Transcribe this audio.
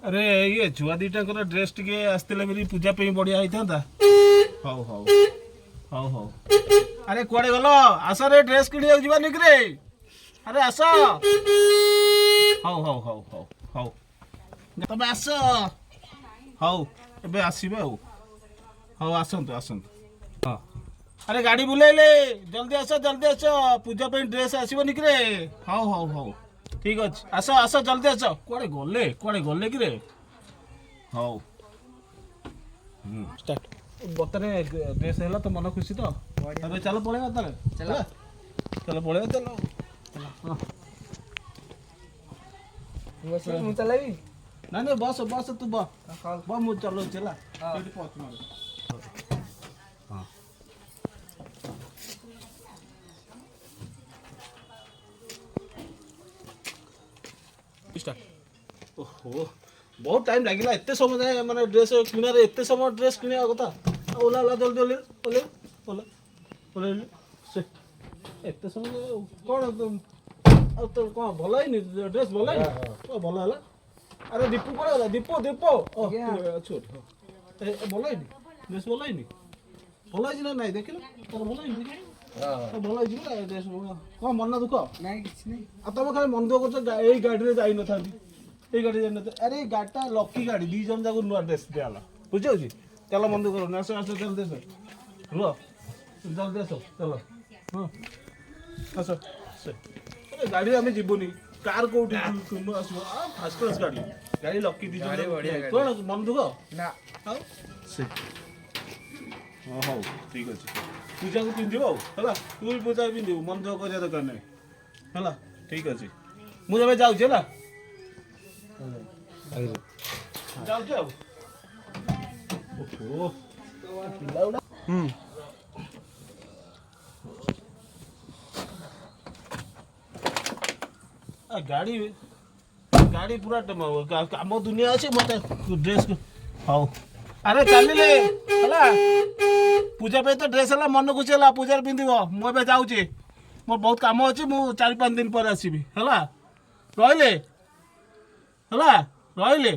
अरे ये छुआ दीटा ड्रेस टिके आसते मेरी पूजा पे बढ़िया होता। हौ हौ हौ हौ अरे कुआडे गलो आस रे ड्रेस किणी जावा निक रे। अरे आस हौ हौ हौ हौ हौ तबे आस हौ एबे आसीबे हौ आसंतु आसंतु। हाँ अरे गाड़ी बुलेले जल्दी आस पूजा पे ड्रेस आसीबो निक रे। हौ हौ हौ ठीक अछि आस आस जल्दी आस। कुआडे गले कि रे। हौ स्टार्ट बतने ड्रेस है तो मन खुशी तो अबे चलो पड़ेगा ताले चलो चलो पड़ेगा चलो हाँ बस मु चलावी ना नहीं बस बस तू बस बस मु चलो चला एठी पहुंच मार। हां स्टार्ट। ओहो बहुत टाइम लगिला एते समय जाए माने ड्रेस किनारे एते समय ड्रेस किनिया कथा। ओला ओला जल्दी ओले ओले ओला ओले से एते समय कोन तुम अब तो कोन भलो ही नहीं ड्रेस भलो ही ओ भलो हला। अरे दीपू कोन हला दीपू दीपू ओ छोट ए भलो ही ड्रेस भलो ही भलो ही ना नहीं देखिलो तो भलो ही हां भलो ही ना ड्रेस कोन मन दुख नहीं किछ नहीं आ तुम खाली मन दुख करछ एई गाड़ी रे जाई न थांती এই গাড়ি জানো তো আরে গাড়িটা লকি গাড়ি দুইজন যাবো নয়া ড্রেস দেয়ালা বুঝছছি। চলো বন্ধ করো না আসো আসো জলদি আসো রুহ জলদি আসো চলো হ্যাঁ আসো আরে গাড়ি আমি যাবনি কার কোউঠি তুমি আসো আ ফার্স্ট ক্লাস গাড়ি গাড়ি লকি দুইজন গাড়ি বড়িয়া গাড়ি কোন মন দুঃখ না ଆଉ ସେ ହଁ ହଉ ଠିକ୍ ଅଛି ପୂଜାକୁ ପିନ୍ଧିବ ଆଉ ହେଲା ତୁ ବି ପୂଜା ପିନ୍ଧିବୁ ମନ ଦୁଃଖ କରିବା ଦରକାର ନାହିଁ ହେଲା ଠିକ୍ ଅଛି ମୁଁ ଏବେ ଯାଉଛି ହେଲା ଯାଉଛି ଆଉ ଓହୋ ପିଲା ଗୁଡ଼ା ଗାଡ଼ି ଗାଡ଼ି ପୁରା କାମ ଦୁନିଆ ଅଛି ମତେ ଡ୍ରେସ୍ ହଉ ଆରେ ଚାଲିଲେ ହେଲା ପୂଜା ପାଇଁ ତ ଡ୍ରେସ୍ ହେଲା ମନ ଖୁସି ହେଲା ପୂଜାରେ ପିନ୍ଧିବ ମୁଁ ଏବେ ଯାଉଛି ମୋର ବହୁତ କାମ ଅଛି ମୁଁ 4-5 ଦିନ ପରେ ଆସିବି ହେଲା ରହିଲେ ହେଲା ରହିଲେ।